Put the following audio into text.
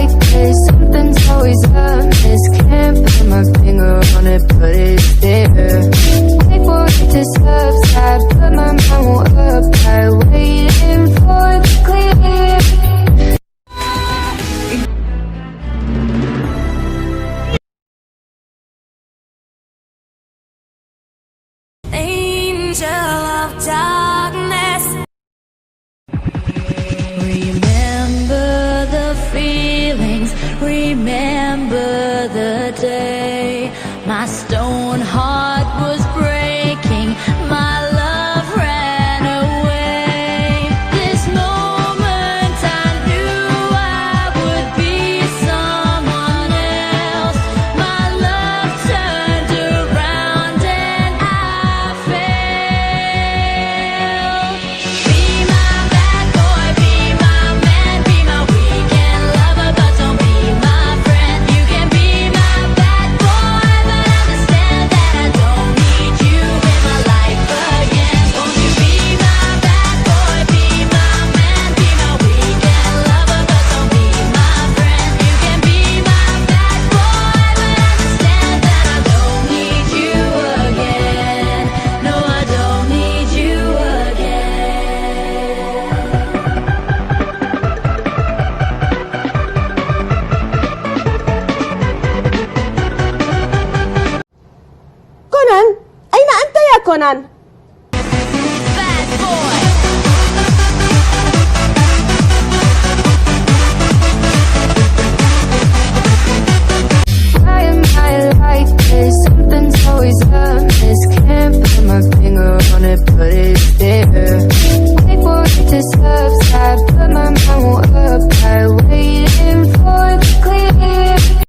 like this. Something's always amiss. Can't put my finger on it, but it's there. Wait for it to subside, but my mind won't apply. Waiting for the clear. Angel of darkness. Remember the feelings, remember the day. My stone heart was breaking, my love ran away. This moment I knew I would be someone else. My love turned around and I fell. Be my bad boy, be my man, be my weekend lover, but don't be my friend. You can be my bad boy, but understand that I don't need you in my life again. Won't you be my bad boy, be my man, be my weekend lover, but don't be my friend. You can be my bad boy, but understand that I don't need you again. No, I don't need you again. كونان، أين أنت يا كونان؟